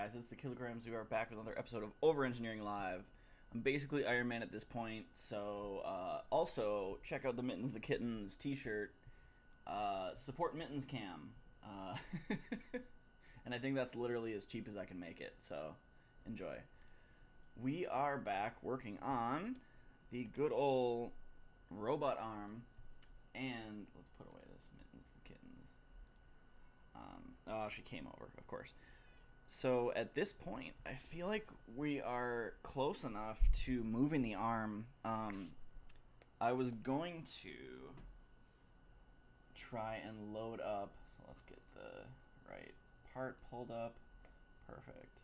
guys, it's the Kilograms. We are back with another episode of Over Engineering Live. I'm basically Iron Man at this point, so also check out the Mittens the Kittens t-shirt. Support Mittens Cam. And I think that's literally as cheap as I can make it, so enjoy. We are back working on the good old robot arm, and let's put away this Mittens the Kittens. Oh, she came over, of course. So at this point, I feel like we are close enough to moving the arm. I was going to try and load up. So let's get the right part pulled up. Perfect.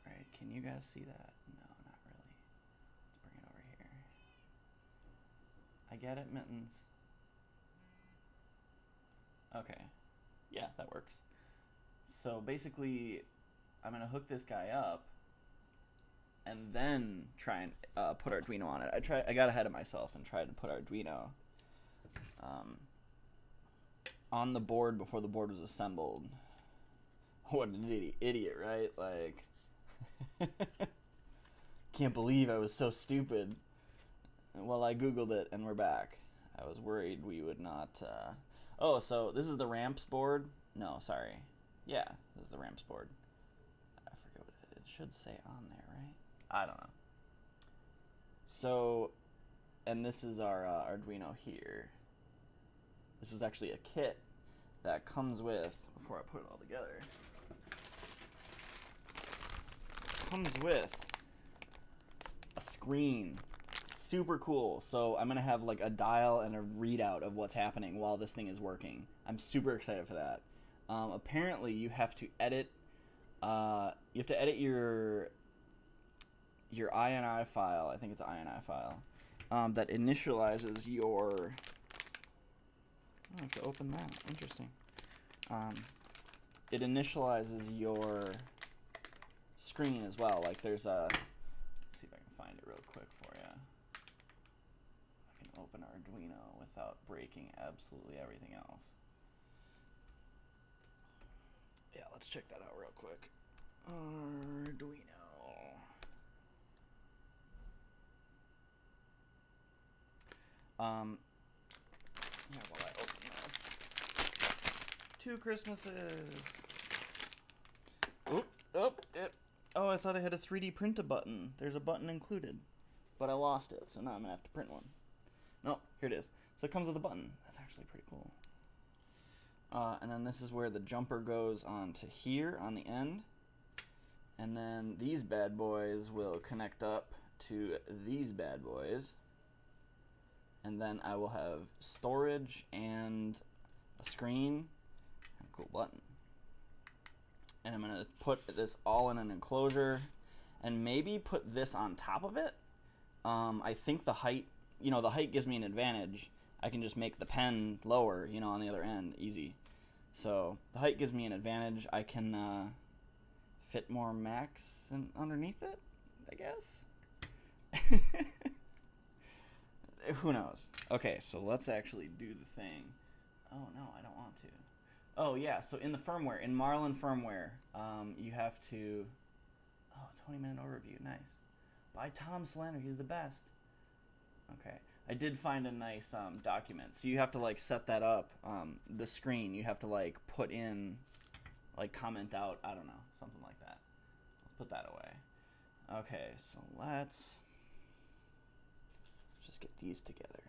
All right, can you guys see that? No, not really. Let's bring it over here. I get it, Mittens. Okay. Yeah, that works. So basically, I'm going to hook this guy up and then try and put Arduino on it. I got ahead of myself and tried to put Arduino on the board before the board was assembled. What an idiot, right? Like, can't believe I was so stupid. Well, I Googled it and we're back. I was worried we would not... Oh, so this is the ramps board? No, sorry. Yeah, this is the ramps board. I forget what it should say on there, right? I don't know. So, and this is our Arduino here. This was actually a kit that comes with, before I put it all together, comes with a screen. Super cool. So I'm gonna have like a dial and a readout of what's happening while this thing is working. I'm super excited for that. Apparently you have to edit your INI file. I think it's an INI file that initializes your... I have to open that. Interesting. It initializes your screen as well. Like there's a... Let's see if I can find it real quick for you. I can open Arduino without breaking absolutely everything else. Yeah, let's check that out real quick. Arduino. Yeah, while I open this. 2 Christmases. Oh, I thought I had a 3D print a button. There's a button included, but I lost it, so now I'm gonna have to print one. No, here it is. So it comes with a button. That's actually pretty cool. And then this is where the jumper goes onto here on the end. And then these bad boys will connect up to these bad boys. And then I will have storage and a screen and a cool button. And I'm going to put this all in an enclosure and maybe put this on top of it. I think the height, the height gives me an advantage. I can just make the pen lower, on the other end, easy. So the height gives me an advantage. I can fit more Macs underneath it, I guess. Who knows? Okay, so let's actually do the thing. Oh no, I don't want to. Oh yeah, so in the firmware, in Marlin firmware, you have to... Oh, 20-minute overview, nice. By Tom Slander, he's the best. Okay. I did find a nice document. So you have to like set that up, the screen. You have to like put in, like comment out, I don't know, something like that. Let's put that away. Okay, so let's just get these together.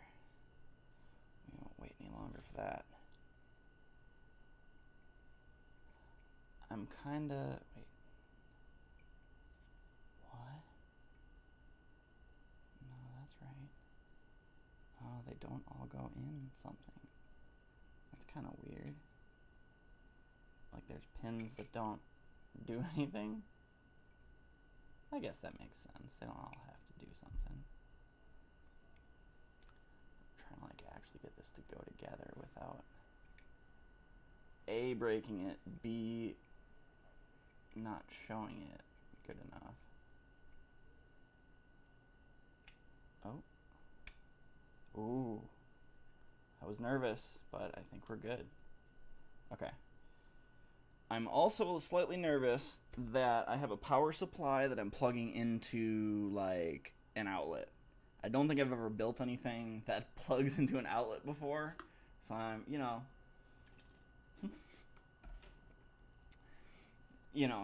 We won't wait any longer for that. I'm kinda, wait. What? No, that's right. Oh, they don't all go in something. That's kind of weird. Like there's pins that don't do anything. I guess that makes sense. They don't all have to do something. I'm trying to like actually get this to go together without A, breaking it, B, not showing it good enough. Oh. Ooh, I was nervous, but I think we're good. Okay. I'm also slightly nervous that I have a power supply that I'm plugging into like an outlet. I don't think I've ever built anything that plugs into an outlet before, so I'm,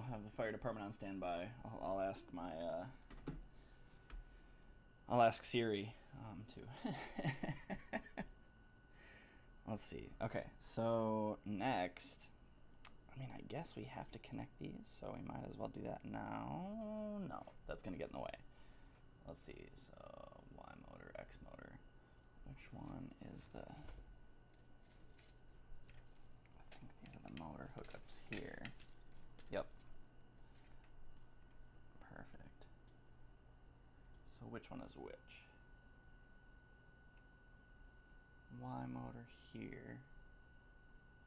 have the fire department on standby. I'll ask I'll ask Siri to. Let's see. Okay, so next, I mean, I guess we have to connect these, so we might as well do that now. No, that's gonna get in the way. Let's see. So Y motor, X motor. Which one is the? I think these are the motor hookups here. Yep. Perfect. So which one is which? Y motor here.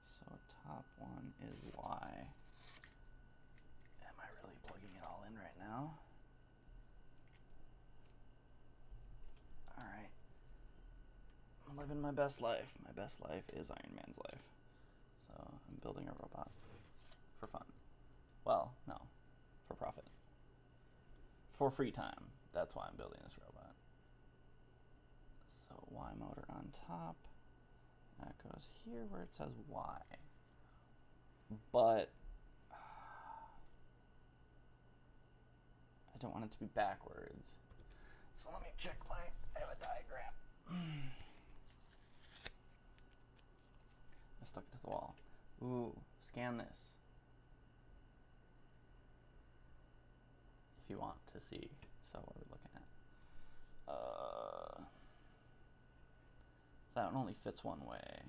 So top one is Y. Am I really plugging it all in right now? Alright. I'm living my best life. My best life is Iron Man's life. So I'm building a robot for fun. Well, no. For profit. For free time. That's why I'm building this robot. So Y motor on top. That goes here where it says Y. But I don't want it to be backwards. So let me check I have a diagram. I stuck it to the wall. Ooh, scan this. If you want to see. So what are we looking at? That one only fits one way.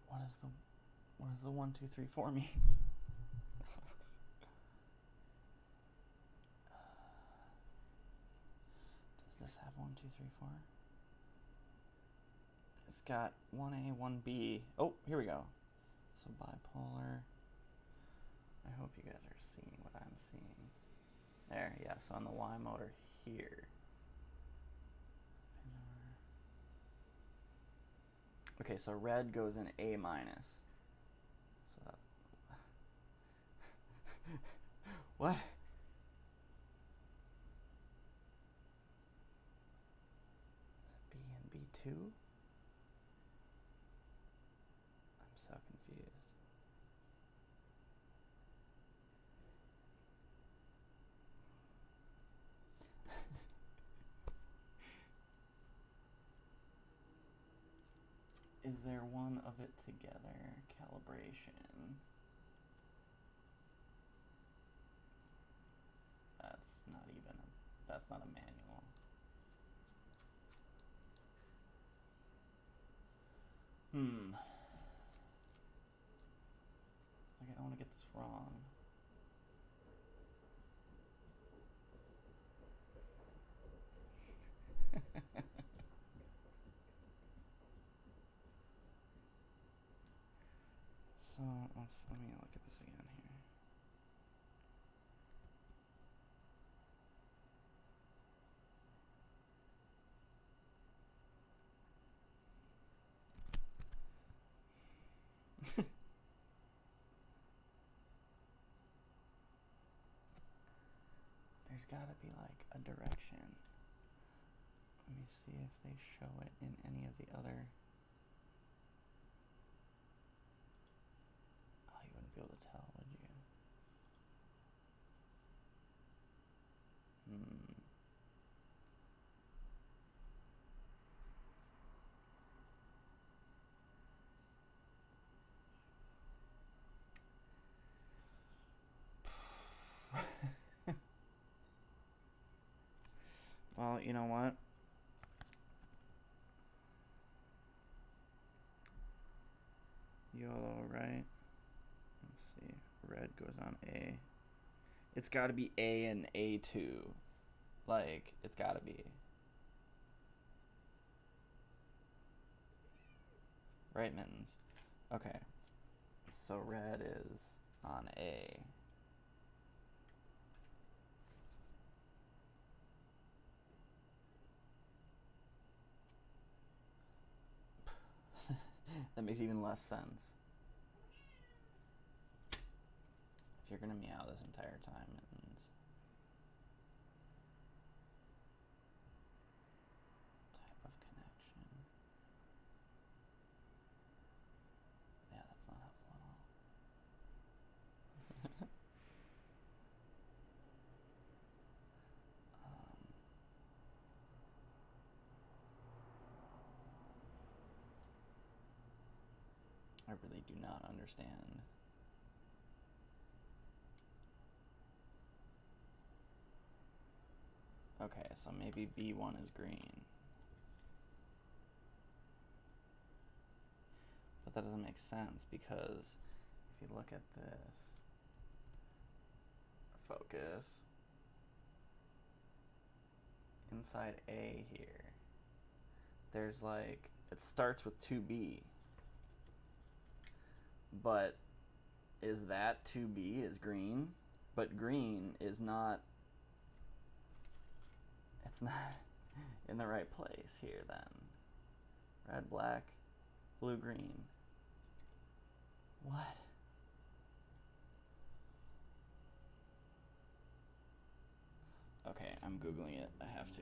What does the 1, 2, 3, 4 mean? Does this have 1, 2, 3, 4? It's got 1A, 1B. Oh, here we go. So bipolar. I hope you guys are seeing what I'm seeing. There, yeah, so on the Y motor here. Okay, so red goes in A minus. So that's... What? Is it B and B2? I'm so confused. Is there one of it together? Calibration. That's not a manual. Like, I don't want to get this wrong. So let me look at this again here. There's gotta be like a direction. Let me see if they show it in any of the other. Oh, you wouldn't be able to tell, would you? Well, you know what? YOLO, right? Let's see. Red goes on A. It's got to be A and A2. Like, it's got to be. Right, Mittens? Okay. So red is on A. That makes even less sense. If you're gonna meow this entire time, and type of connection. Yeah, that's not helpful at all. I really do not understand. Okay, so maybe B1 is green. But that doesn't make sense because if you look at this, focus, inside A here, there's like, it starts with 2B. But is that 2B is green? But green is not, it's not in the right place here then. Red, black, blue, green. What? Okay, I'm Googling it. I have to.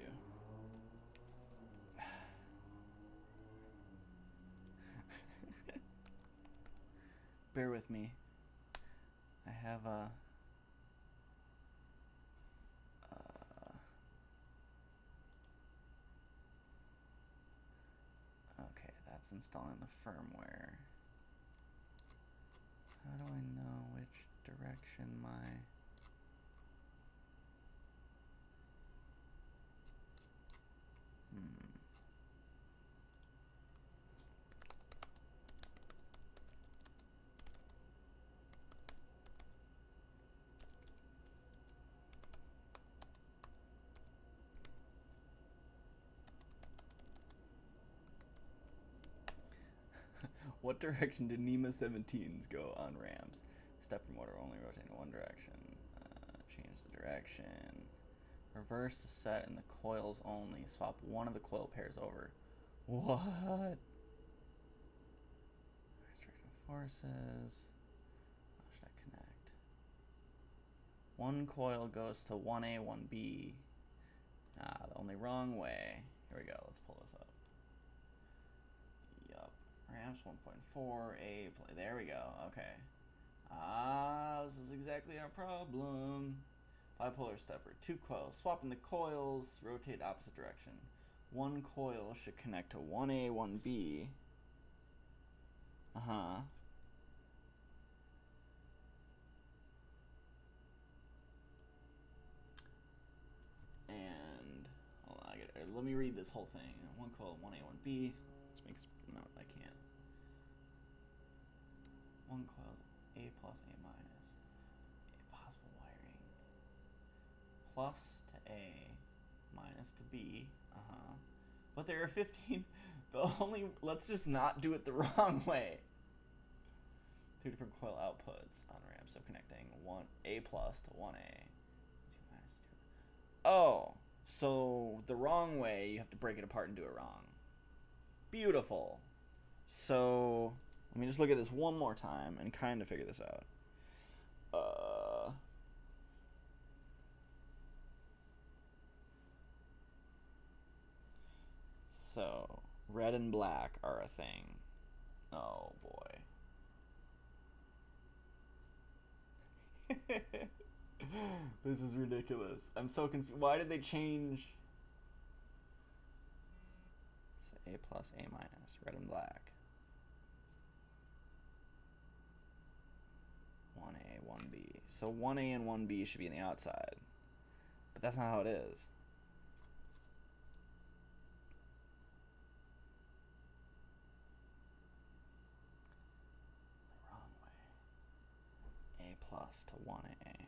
Bear with me. I have a... okay, that's installing the firmware. How do I know which direction my... What direction did NEMA 17s go on ramps? Stepper motor only rotating in one direction. Change the direction. Reverse the set in the coils only. Swap one of the coil pairs over. What? Restricting forces. How should I connect? One coil goes to 1A, 1B. Ah, the only wrong way. Here we go. Let's pull this up. Yup. Ramps 1.4, A play. There we go. Okay. Ah, this is exactly our problem. Bipolar stepper. 2 coils. Swapping the coils. Rotate opposite direction. One coil should connect to 1A, 1B. Uh-huh. And hold on, let me read this whole thing. One coil, 1A, 1B. Let's make this, no, I can't. One coil, A plus, A minus. A possible wiring. Plus to A, minus to B. Uh-huh. But there are 15, the only, let's just not do it the wrong way. 2 different coil outputs on ramp, so connecting 1A plus to 1A. 2 minus 2. Oh, so the wrong way, you have to break it apart and do it wrong. Beautiful. So let me just look at this one more time and kind of figure this out. So red and black are a thing. Oh boy. This is ridiculous. I'm so confused. Why did they change? So A plus, A minus, red and black. 1A, 1B. So 1A and 1B should be on the outside. But that's not how it is. The wrong way. A plus to 1A.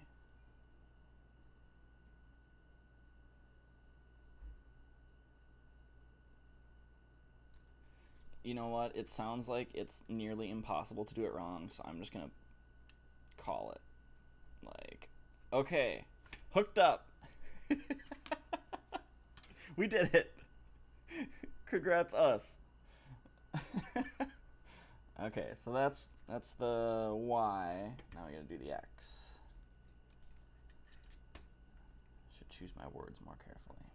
You know what? It sounds like it's nearly impossible to do it wrong, so I'm just gonna call it. Like, okay, hooked up. We did it. Congrats us. Okay, so that's the Y. Now we gotta do the X. choose my words more carefully.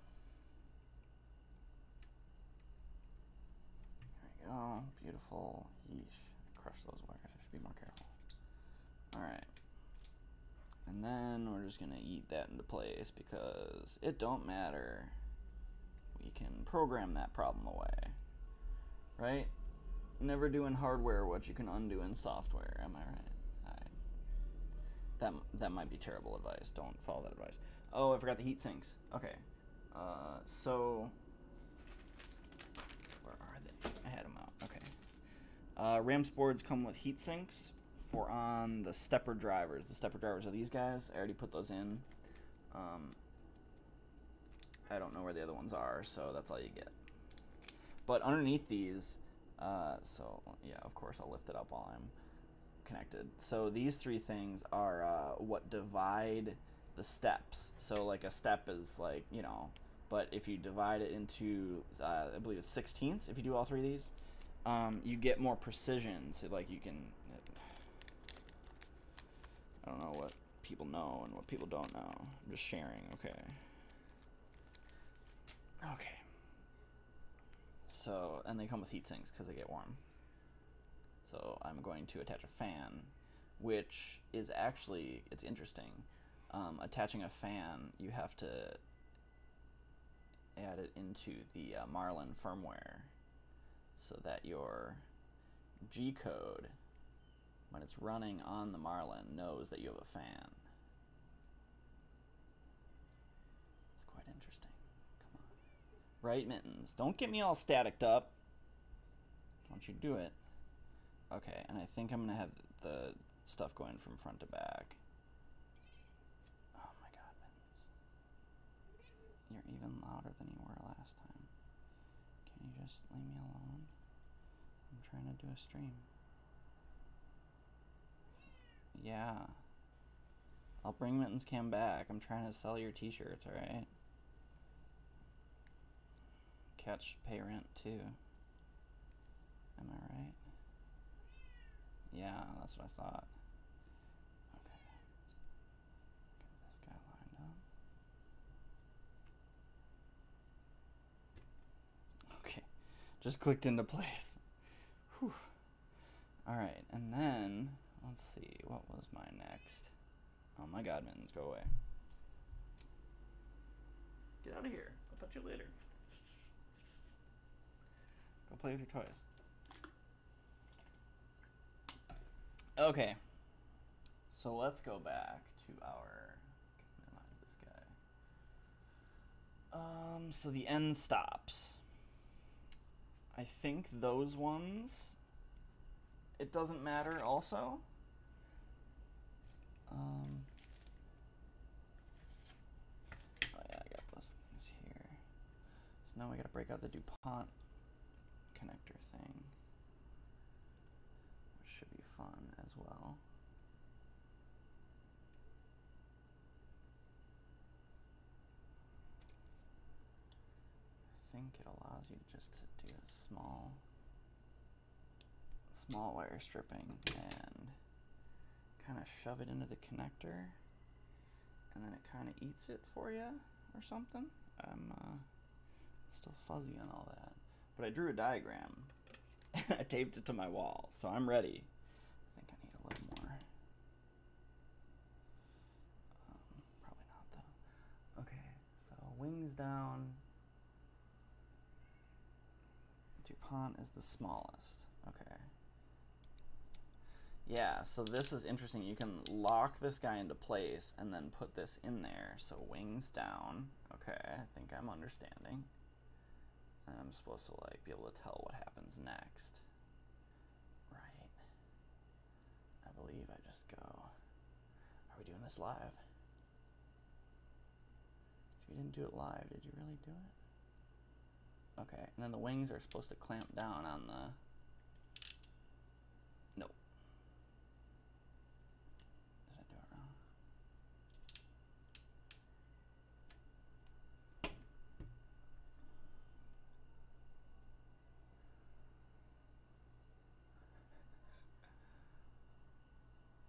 There we go. Beautiful. Yeesh. Crush those wires. I should be more careful. Alright. And then we're just going to eat that into place because it don't matter. We can program that problem away. Right? Never do in hardware what you can undo in software. Am I right? That might be terrible advice. Don't follow that advice. Oh, I forgot the heat sinks. Okay. So where are they? I had them out. Okay. Ramps boards come with heat sinks for on the stepper drivers. The stepper drivers are these guys. I already put those in. I don't know where the other ones are, so that's all you get. But underneath these, so yeah, of course I'll lift it up while I'm connected. So these three things are what divide the steps. So like a step is like, you know, but if you divide it into, I believe it's 16ths, if you do all three of these, you get more precision. So like you can, I don't know what people know and what people don't know. I'm just sharing, okay. Okay. So, and they come with heat sinks because they get warm. So I'm going to attach a fan, which is actually, it's interesting. Attaching a fan, you have to add it into the Marlin firmware so that your G-code, when it's running on the Marlin, knows that you have a fan. It's quite interesting. Come on. Right, Mittens? Don't get me all staticked up. Don't you do it. Okay, and I think I'm going to have the stuff going from front to back. Oh my god, Mittens. You're even louder than you were last time. Can you just leave me alone? I'm trying to do a stream. Yeah. I'll bring Mittens Cam back. I'm trying to sell your t-shirts, alright? Catch, pay rent too. Am I right? Yeah, that's what I thought. Okay. Get this guy lined up. Okay. Just clicked into place. Whew. Alright, and then, let's see, what was my next? Oh my god, Mittens, go away. Get out of here. I'll touch you later. Go play with your toys. Okay. So let's go back to our, minimize this guy. So the end stops. I think those ones, it doesn't matter also. Oh yeah, I got those things here. So now we gotta break out the DuPont connector thing, which should be fun as well. I think it allows you just to do a small wire stripping and kind of shove it into the connector, and then it kind of eats it for you or something. I'm still fuzzy on all that, but I drew a diagram and I taped it to my wall, so I'm ready. I think I need a little more. Probably not though. Okay, so wings down. DuPont is the smallest. Okay. Yeah, so this is interesting. You can lock this guy into place and then put this in there. So wings down. Okay, I think I'm understanding. And I'm supposed to like be able to tell what happens next. Right. I believe I just go. Are we doing this live? If you didn't do it live, did you really do it? Okay, and then the wings are supposed to clamp down on the... Nope. Did I do it wrong?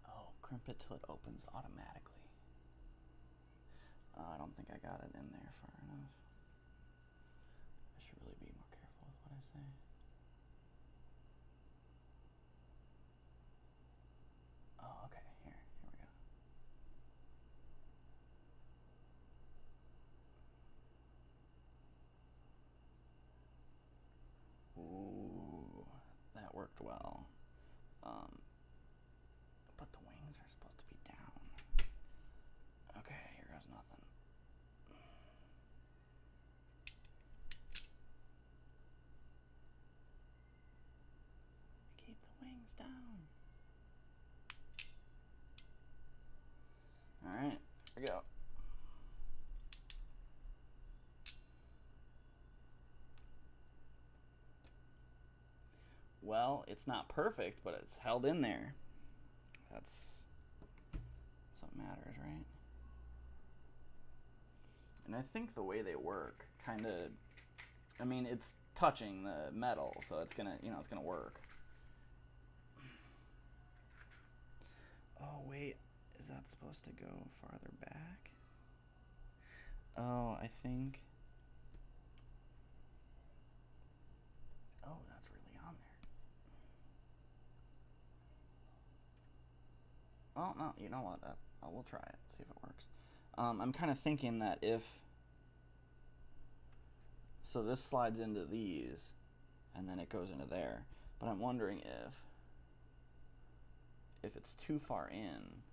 Oh, crimp it till it opens automatically. I don't think I got it in there far enough. I should really be more careful with what I say. Oh, okay, here we go. Ooh, that worked well. But the wings are supposed to be down. Okay, here goes nothing. Keep the wings down. Alright, here we go. Well, it's not perfect, but it's held in there. That's what matters, right? And I think the way they work kind of, I mean, it's touching the metal, so it's gonna, you know, it's gonna work. Oh, wait, is that supposed to go farther back? Oh, I think. Oh, that's really on there. Oh, no, you know what? We'll try it, see if it works. I'm kind of thinking that if. So this slides into these, and then it goes into there. But I'm wondering if it's too far in,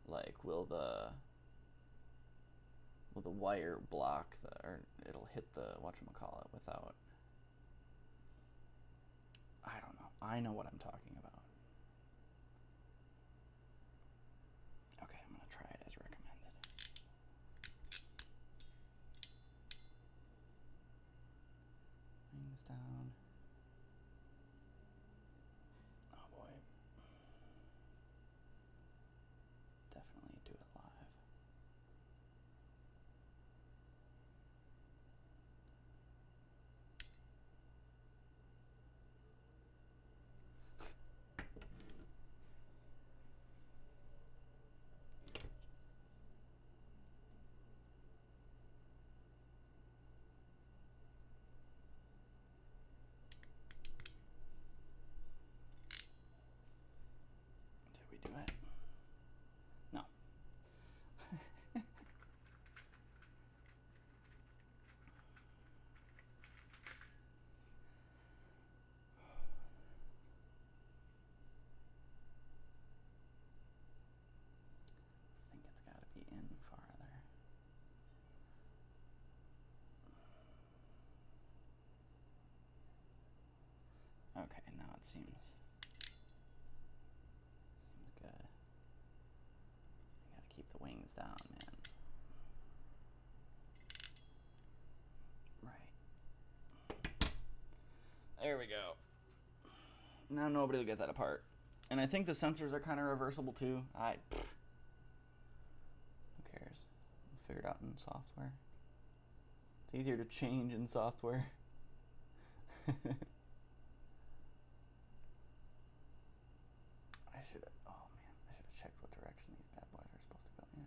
like, will the wire block or it'll hit the whatchamacallit without. I don't know. I know what I'm talking about. Okay, I'm gonna try it as recommended. Wings down. Oh boy. Definitely do it live. Did we do it? No. I think it's gotta be in farther. Okay, now it seems good. I gotta keep the wings down, man. Right. There we go. Now nobody will get that apart. And I think the sensors are kind of reversible too. Who cares? We'll figure it out in software. It's easier to change in software. I should have checked what direction these bad boys are supposed to go in.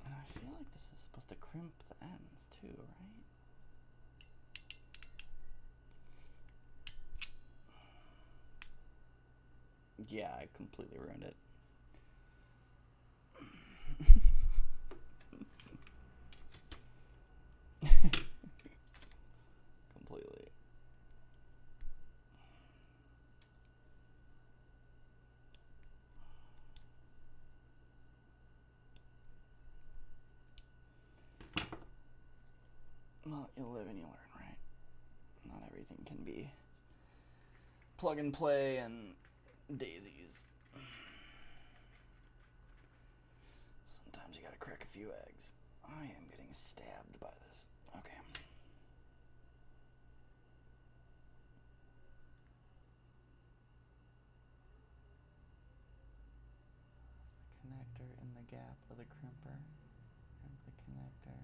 And I feel like this is supposed to crimp the ends too, right? Yeah, I completely ruined it. Completely. Well, you live and you learn, right? Not everything can be plug and play and daisies. Sometimes you gotta crack a few eggs. I am getting stabbed by this. Okay. The connector in the gap of the crimper. Crimp the connector.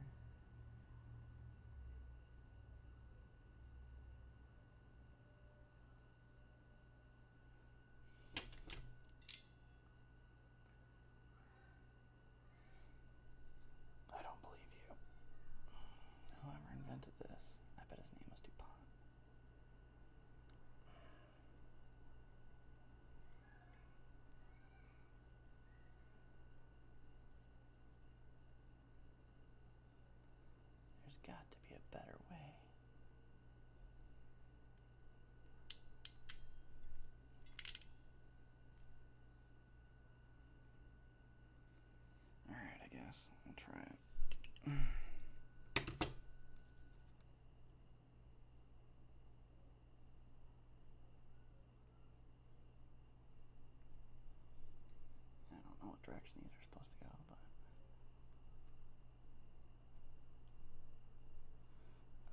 got to be a better way. Alright, I guess. I'll try it. I don't know what direction these are supposed to go, but...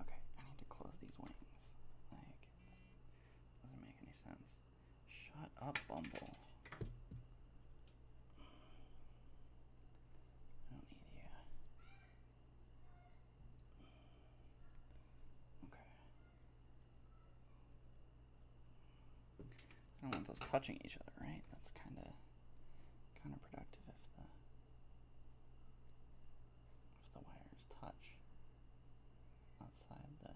Okay, I need to close these wings. Like, this doesn't make any sense. Shut up, Bumble. I don't need you. Okay. I don't want those touching each other, right? That's kind of counterproductive if the wires touch outside the...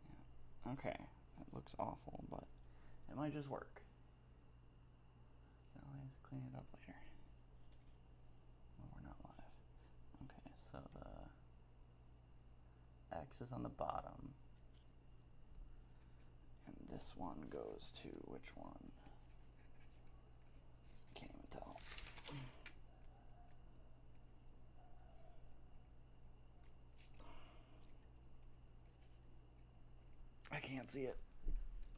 Yeah. Okay. That looks awful, but it might just work. You can always clean it up later. Well, we're not live. Okay, so the X is on the bottom. And this one goes to which one? Can't even tell. I can't see it.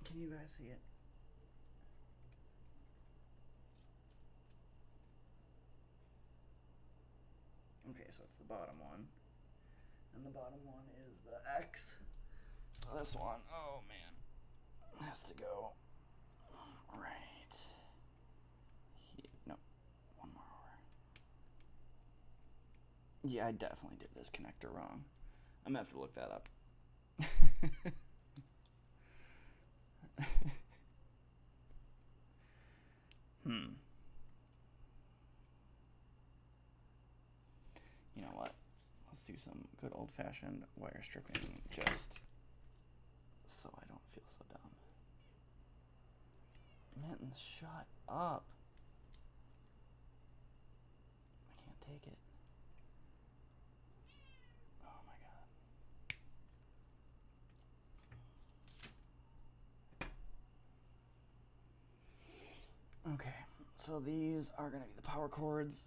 Can you guys see it? Okay, so it's the bottom one. And the bottom one is the X. So this one, oh man, has to go right here. No, one more over. Yeah, I definitely did this connector wrong. I'm gonna have to look that up. You know what? Let's do some good old-fashioned wire stripping just so I don't feel so dumb. Mittens, shut up. I can't take it. Oh my god. Okay, so these are going to be the power cords.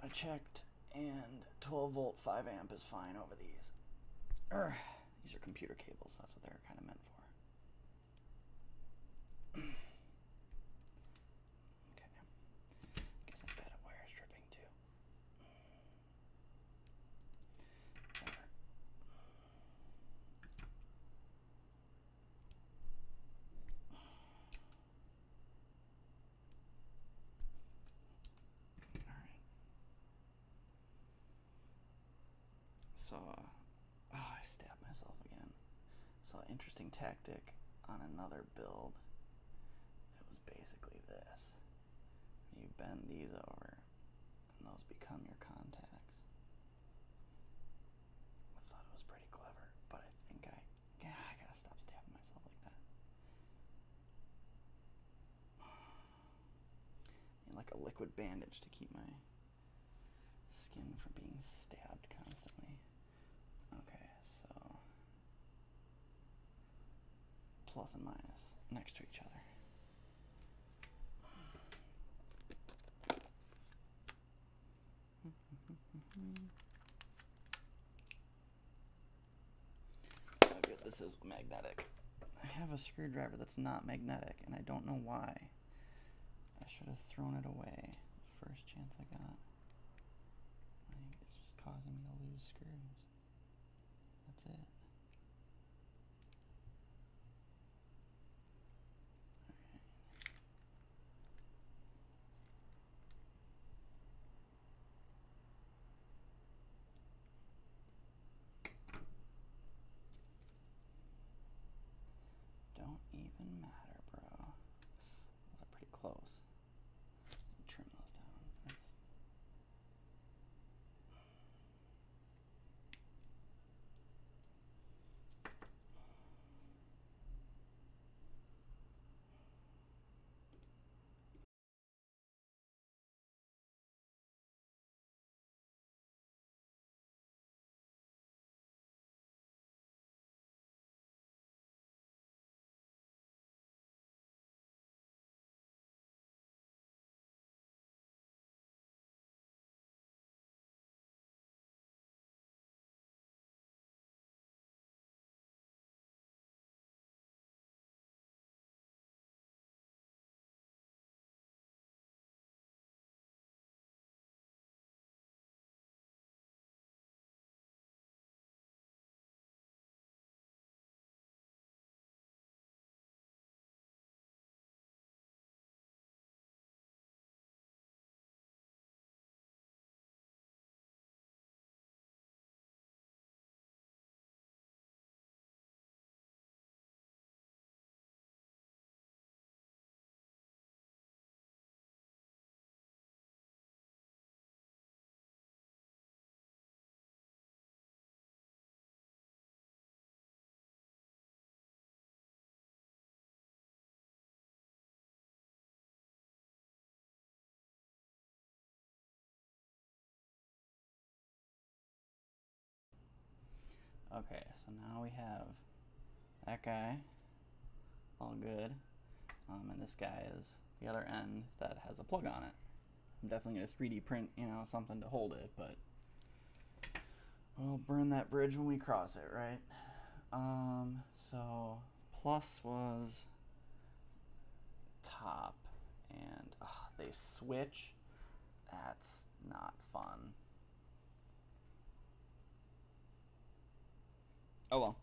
I checked, and 12 volt 5 amp is fine over these. These are computer cables, that's what they're kind of meant for. Okay, guess I'm bad at wire stripping too. Better. Alright. So, I stabbed myself again. Saw an interesting tactic on another build. It was basically this. You bend these over, and those become your contacts. I thought it was pretty clever, but I think I gotta stop stabbing myself like that. I need like a liquid bandage to keep my skin from being stabbed constantly. Okay, so plus and minus next to each other. Okay, this is magnetic. I have a screwdriver that's not magnetic, and I don't know why. I should have thrown it away the first chance I got. I think it's just causing me to lose screws. That's it. Don't even matter, bro. Those are pretty close. Trim those down. That's Okay, so now we have that guy, all good, and this guy is the other end that has a plug on it. I'm definitely going to 3D print, you know, something to hold it, but we'll burn that bridge when we cross it, right? So plus was top, and they switch. That's not fun. Oh well.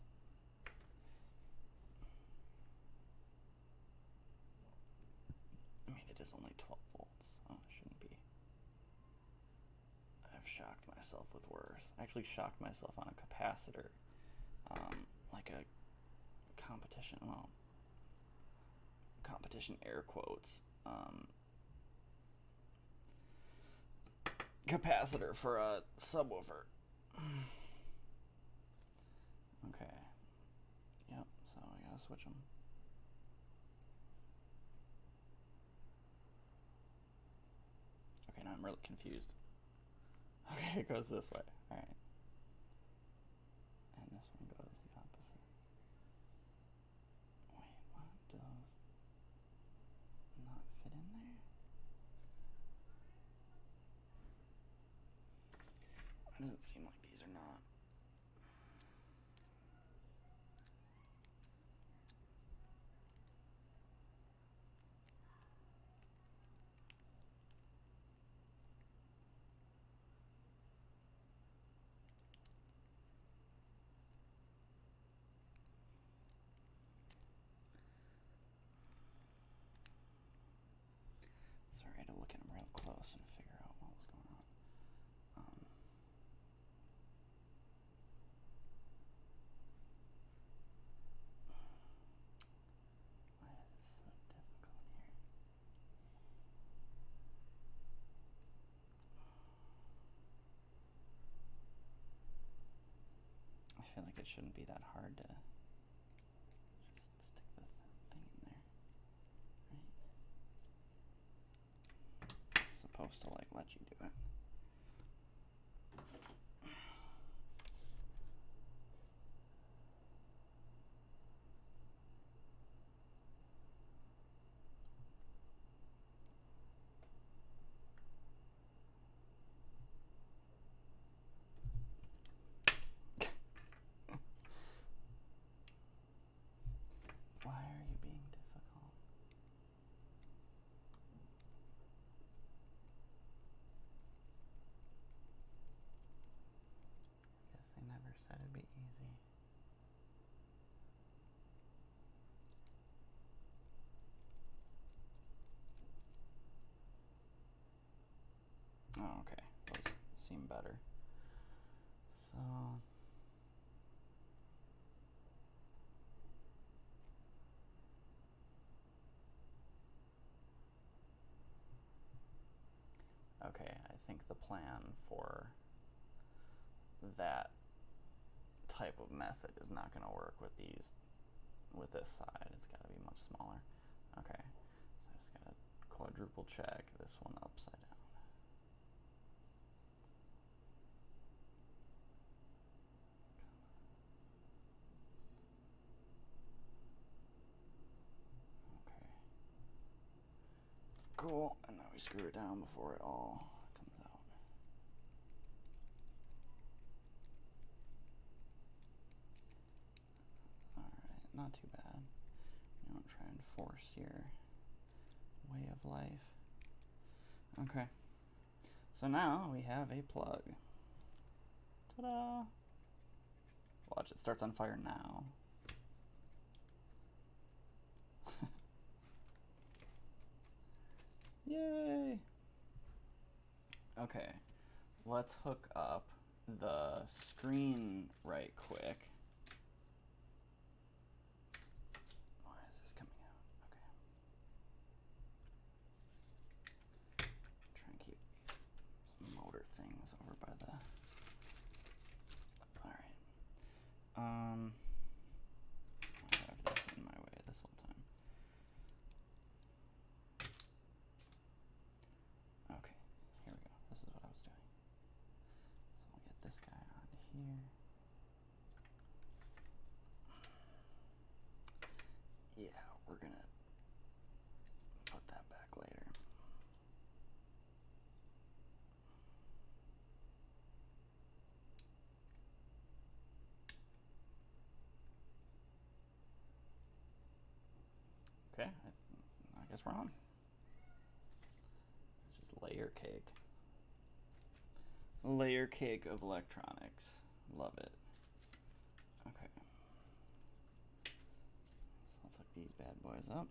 I mean, it is only 12 volts, so it shouldn't be. I've shocked myself with worse. I actually shocked myself on a capacitor, like a competition, well, competition air quotes, capacitor for a subwoofer. Okay. Yep, so I gotta switch them. Okay, now I'm really confused. Okay, it goes this way. Alright. And this one goes the opposite. Wait, what? Do those not fit in there? Why does it seem like these are not? Sorry, I had to look at them real close and figure out what was going on. Why is this so difficult here? I feel like it shouldn't be that hard to just stick the thing in there, right? It's supposed to like let you do it. Why are you being difficult? I guess they never said it'd be easy. Oh, okay. Those seem better. So okay, I think the plan for that type of method is not going to work with these, with this side. It's got to be much smaller. Okay, so I just got to quadruple check this one upside down. Okay. Cool, and now we screw it down before it all comes out. Alright, not too bad. You don't try and force your way of life. Okay, so now we have a plug. Ta-da! Watch, it starts on fire now. Yay! Okay, let's hook up the screen right quick. Why is this coming out? Okay. Try and keep some motor things over by the... Alright. I have this in my way this whole time. Okay, here we go. This is what I was doing. So we'll get this guy onto here. Okay, I guess we're on. It's just layer cake. Layer cake of electronics. Love it. Okay. So let's hook these bad boys up.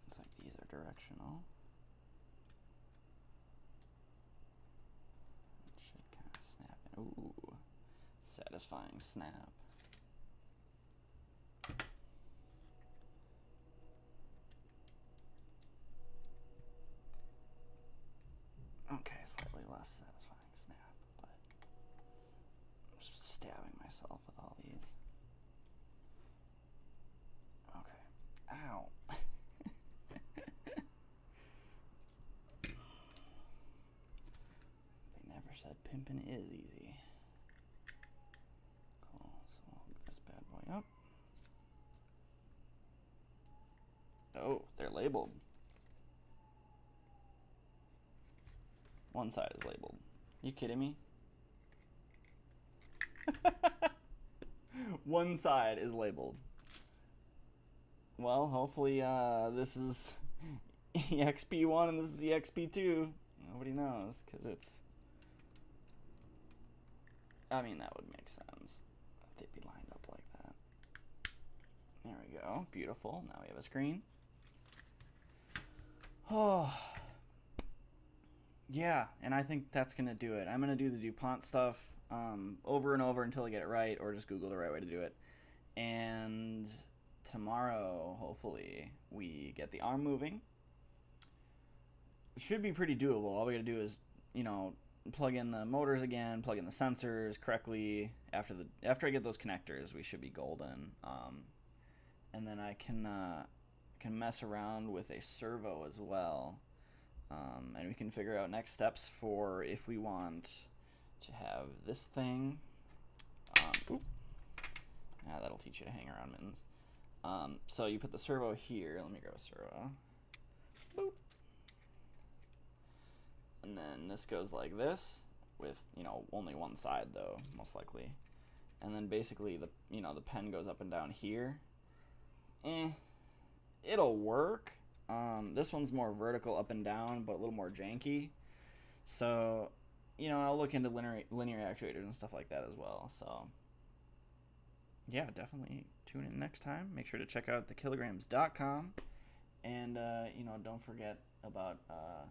Looks like these are directional. It should kind of snap in. Ooh, satisfying snap. Okay, slightly less satisfying snap, but I'm just stabbing myself with all these. Okay. Ow. They never said pimpin' is easy. Cool, so I'll hook this bad boy up. Oh, they're labeled. One side is labeled. You kidding me? One side is labeled. Well, hopefully this is EXP1 and this is EXP2. Nobody knows, because it's... I mean, that would make sense. They'd be lined up like that. There we go. Beautiful. Now we have a screen. Oh... Yeah, and I think that's going to do it. I'm going to do the DuPont stuff over and over until I get it right, or just Google the right way to do it. And tomorrow, hopefully, we get the arm moving. It should be pretty doable. All we got to do is, you know, plug in the motors again, plug in the sensors correctly. After I get those connectors, we should be golden. And then I can mess around with a servo as well. And we can figure out next steps for if we want to have this thing. That'll teach you to hang around mittens. So you put the servo here. Let me grab a servo. Boop. And then this goes like this with, you know, only one side though, most likely. And then basically the pen goes up and down here. It'll work. This one's more vertical up and down, but a little more janky. So, you know, I'll look into linear actuators and stuff like that as well. So, yeah, definitely tune in next time. Make sure to check out thekilograms.com. And, you know, don't forget about, where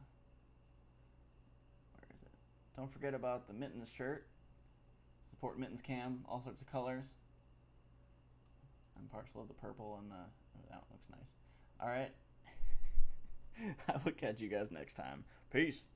is it? Don't forget about the Mittens shirt. Support Mittens Cam, all sorts of colors. I'm partial of the purple and that one looks nice. All right. I will catch you guys next time. Peace.